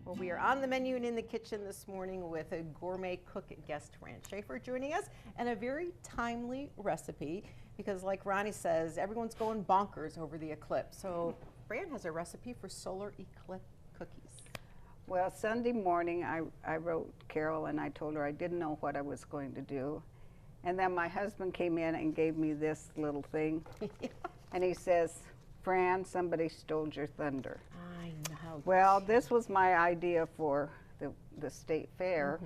Well, we are on the menu and in the kitchen this morning with a gourmet cook guest, Fran Schaffer, joining us, and a very timely recipe because, like Ronnie says, everyone's going bonkers over the eclipse. So Fran has a recipe for solar eclipse cookies. Well, Sunday morning I wrote Carol and I told her I didn't know what I was going to do. And then my husband came in and gave me this little thing. And he says, Fran, somebody stole your thunder. I know. Well, this was my idea for the state fair.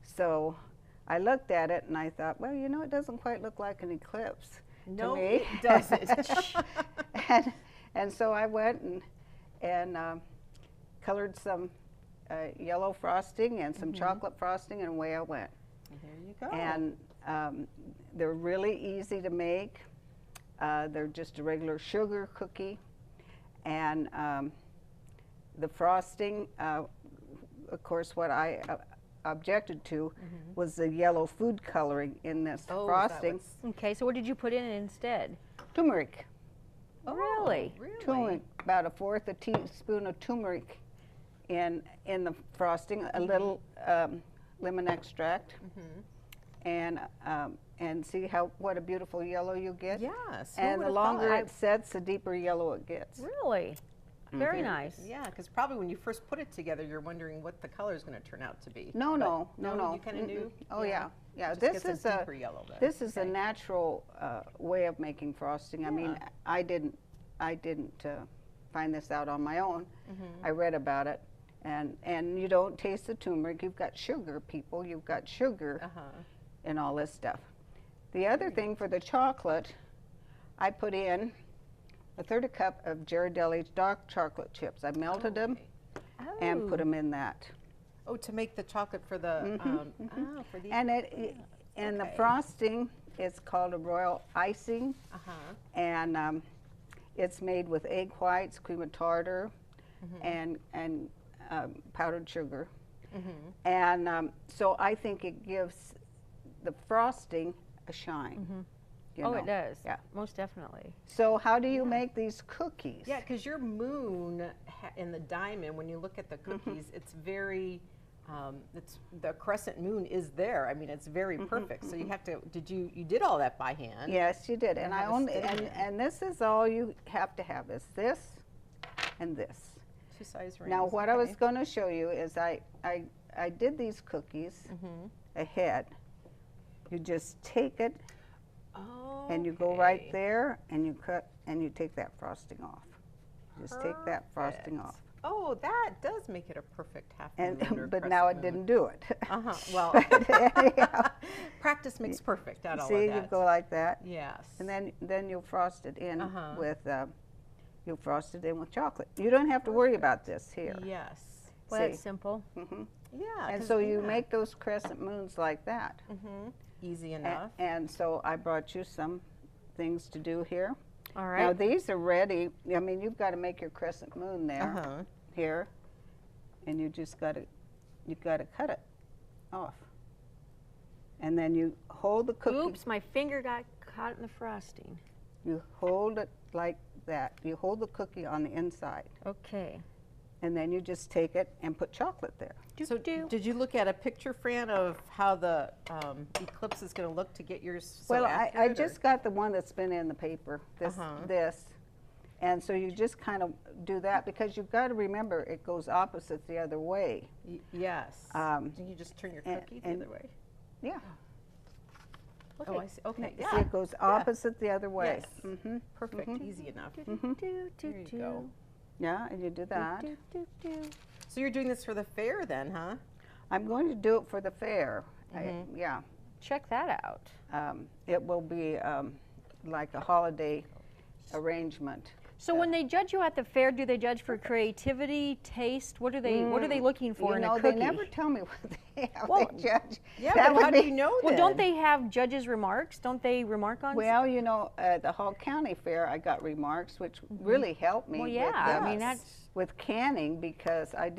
So I looked at it and I thought, well, you know, it doesn't quite look like an eclipse to me. It doesn't. and so I went and colored some yellow frosting and some chocolate frosting, and away I went. There you go. And they're really easy to make. They're just a regular sugar cookie. And the frosting, of course, what I objected to was the yellow food coloring in this frosting. Okay, so what did you put in instead? Turmeric. Oh, really? Turmeric, about a fourth a teaspoon of turmeric in the frosting, a little lemon extract, and see what a beautiful yellow you get. Yes. And the longer it sets, the deeper yellow it gets. Really? Very nice. Yeah, because probably when you first put it together, you're wondering what the color is going to turn out to be. No. You kind of knew. Oh yeah. This is a deeper yellow. Then. This is a natural way of making frosting. I mean, I didn't find this out on my own. I read about it, and you don't taste the turmeric. You've got sugar, people. You've got sugar and all this stuff. The other thing for the chocolate, I put in a third a cup of Ghirardelli's dark chocolate chips. I melted them and put them in that. Oh, to make the chocolate for the for the and the frosting is called a royal icing, and it's made with egg whites, cream of tartar, and powdered sugar, and so I think it gives the frosting a shine. You know? It does. Yeah, most definitely. So how do you make these cookies? Yeah, because your moon in the diamond, when you look at the cookies, it's very, the crescent moon is there. I mean, it's very perfect. So you have to. You did all that by hand? Yes, you did. And and this is all you have to have is this and this. 2 size rings. Now what I was going to show you is I did these cookies ahead. You just take it and you go right there and you cut and you take that frosting off. Just take that frosting off. Oh, that does make it a perfect half moon. But now it didn't do it. Well, practice makes perfect out of all See, that. you go like that. Yes. And then you'll frost it in with with chocolate. You don't have to worry about this here. Yes. Well, that's simple. Yeah. And so you make those crescent moons like that. Easy enough. And so I brought you some things to do here. All right. Now these are ready. I mean, you've got to make your crescent moon there, here, and you just got to cut it off. And then you hold the cookie. Oops, my finger got caught in the frosting. You hold it like that. You hold the cookie on the inside. Okay. And then you just take it and put chocolate there. So did you look at a picture, Fran, of how the eclipse is going to look to get yours so well, accurate, I just got the one that's been in the paper, this. And so you just kind of do that because you've got to remember it goes opposite the other way. Yes. Do you just turn your cookie the other way? Yeah. Okay. Oh, I see. Okay. See, it goes opposite the other way. Yes. Perfect. Easy enough. There you go. Yeah, and you do that. So you're doing this for the fair then, huh? I'm going to do it for the fair. Yeah. Check that out. It will be like a holiday arrangement. So when they judge you at the fair, do they judge for creativity, taste? What are they looking for in a cookie? They never tell me what they judge. Yeah, but how do you know Well, then? don't they have judges' remarks? Don't they remark on? Well, you know, at the Hall County Fair, I got remarks, which really helped me. Well, yeah, I mean that's with canning because I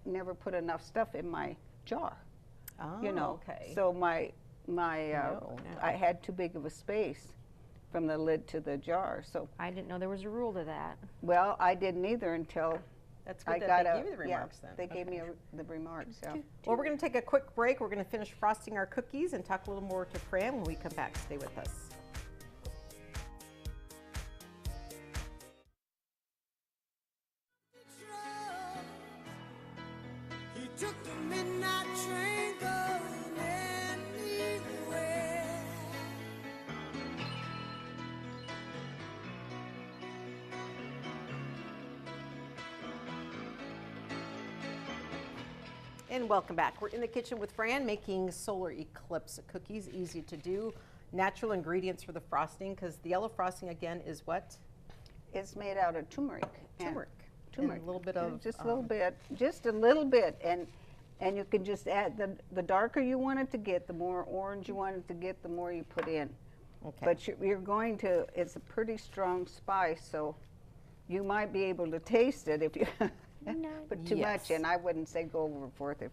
never put enough stuff in my jar. Oh, you know, okay. so I had too big of a space from the lid to the jar. So I didn't know there was a rule to that. well, I didn't either until That's good that they gave you the remarks then. They gave me the remarks. Yeah. Well, we're going to take a quick break. We're going to finish frosting our cookies and talk a little more to Fran when we come back. Stay with us. He took the midnight train going anywhere. And welcome back. We're in the kitchen with Fran making Solar Eclipse cookies. Easy to do. Natural ingredients for the frosting, because the yellow frosting again is what? It's made out of turmeric. Turmeric. Turmeric. And a little bit of just a little bit, and you can just add the darker you want it to get, the more orange you want it to get, the more you put in. Okay. But you're going to. It's a pretty strong spice, so you might be able to taste it if you put too much in. I wouldn't say go over a fourth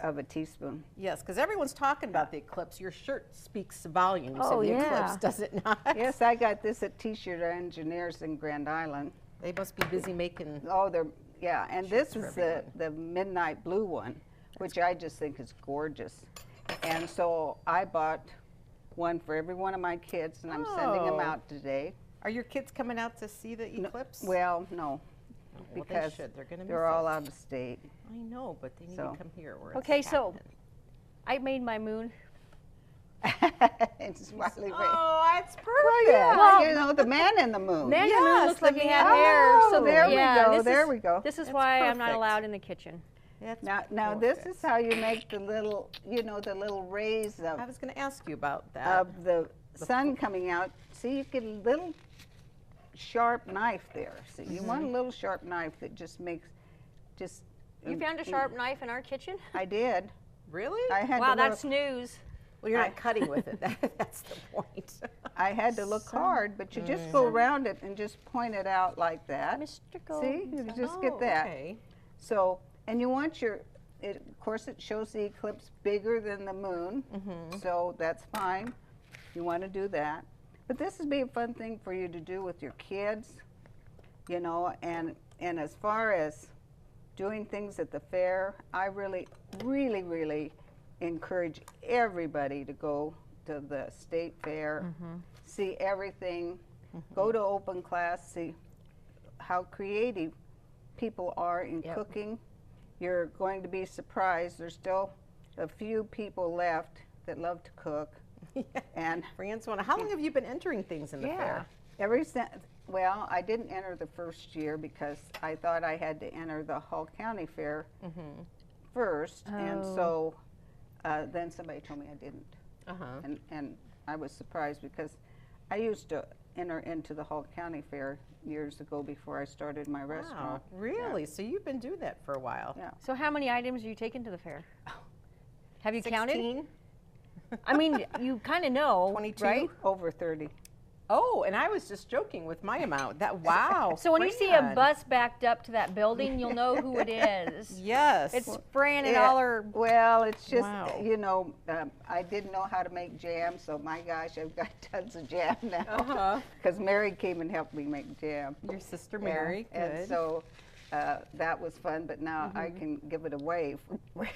of a teaspoon. Yes, because everyone's talking about the eclipse. Your shirt speaks volumes Oh, of the yeah. eclipse, does it not? Yes, I got this at T-Shirt Engineers in Grand Island. They must be busy making. Oh, and this for is everyone. the midnight blue one, which I just think is gorgeous. And so I bought one for every one of my kids, and I'm sending them Oh. out today. Are your kids coming out to see the eclipse? Well, no, Well, because they should. They're going to they're all out of state. I know, but they need So. to come here. Where Okay, it's so happening. I made my moon. It's Smiley Ray. Oh, that's perfect. Well, you know, the man in the moon. Man in the moon Yes, looks like the he had man- hair. Oh, So there we yeah, go, this there is- we go. This is That's why I'm not perfect. allowed in the kitchen. That's Now this perfect. is how you make the little, the little rays I was going to ask you about that. of the sun coming out. See, you get a little sharp knife there. See, you want a little sharp knife that just makes, You found a sharp knife in our kitchen? I did. Really? I had Wow, to look, that's news. Well, you're not cutting with it. That's the point. I had to look hard, but you just go around it and just point it out like that. Mr. See, Golden. you just Oh, get that. Okay. So, and you want of course it shows the eclipse bigger than the moon, so that's fine. You want to do that. But this would be a fun thing for you to do with your kids, and as far as doing things at the fair, I really, really, really encourage everybody to go to the state fair, see everything, go to open class, see how creative people are in cooking. You're going to be surprised. There's still a few people left that love to cook. And Fran's one. How long have you been entering things in the fair? ever since, well, I didn't enter the first year because I thought I had to enter the Hall County Fair first, and so then somebody told me I didn't. And I was surprised because I used to enter into the Hall County Fair years ago before I started my Wow, restaurant. really? So you've been doing that for a while. Yeah. So how many items are you taking to the fair? Have you 16? counted? I mean, you kind of know, 22? right? Over 30. Oh, and I was just joking with my amount. Wow. So when you see a Fran. bus backed up to that building, you'll know who it is. Yes. It's Fran and Yeah, all her. well, it's just, Wow. I didn't know how to make jam, so my gosh, I've got tons of jam now. Because Mary came and helped me make jam. Your sister Yeah, Mary. Good. And so that was fun, but now I can give it away for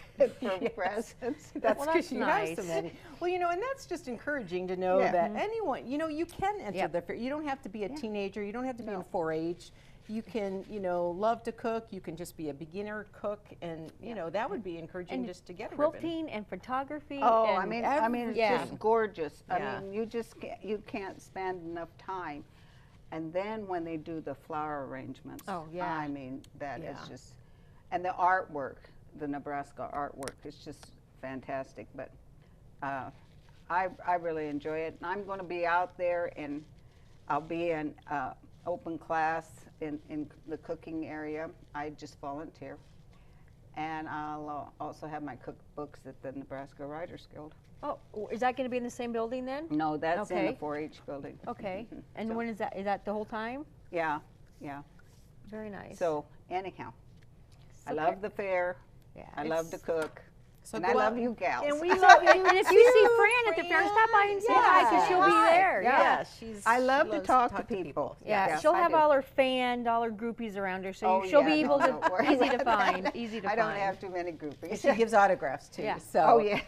presents. That's Well, because that's you nice. have so many. Well, and that's just encouraging to know Yeah. that anyone, you can enter Yep. the fair. You don't have to be a teenager. You don't have to be in 4-H. You can, love to cook. You can just be a beginner cook, and that would be encouraging And just to get a ribbon. Quilting and photography. Oh, and I mean, it's yeah. just gorgeous. Yeah. I mean, you can't spend enough time. And then when they do the flower arrangements, Oh, yeah. I mean, that is Yeah. just, and the artwork, the Nebraska artwork is just fantastic. But I really enjoy it. And I'm going to be out there, and I'll be in open class in the cooking area. I just volunteer. And I'll also have my cookbooks at the Nebraska Writers Guild. Oh, is that going to be in the same building then? No, that's in the Okay. 4-H building. Okay. Mhm. And So- when is that? Is that the whole time? Yeah, yeah. Very nice. So anyhow, I So love the fair. yeah. I love to cook. So and I go love out- you gals. And we So, love you and if you see too, Fran at the fair, Fran. stop by and say hi because she'll be Yes. there. Yeah. Yeah. she's. I love she to loves talk to people. Yeah, Yes, she'll I have do. all her all her groupies around her, so Oh, she'll yeah, be able no, don't worry to, easy to about find, that. easy to I find. don't have too many And groupies. she gives autographs too. Yeah. So. Oh, yeah.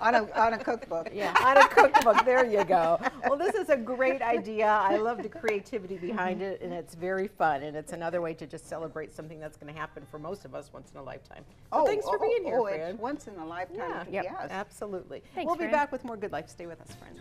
on a cookbook. Yeah, on a cookbook. There you go. Well, this is a great idea. I love the creativity behind it, and it's very fun. And it's another way to just celebrate something that's going to happen for most of us once in a lifetime. So thanks for being here, Fran. It's once in a lifetime. Yeah, Yes. absolutely. Thanks, We'll be Fran. back with more Good Life. Stay with us, friends.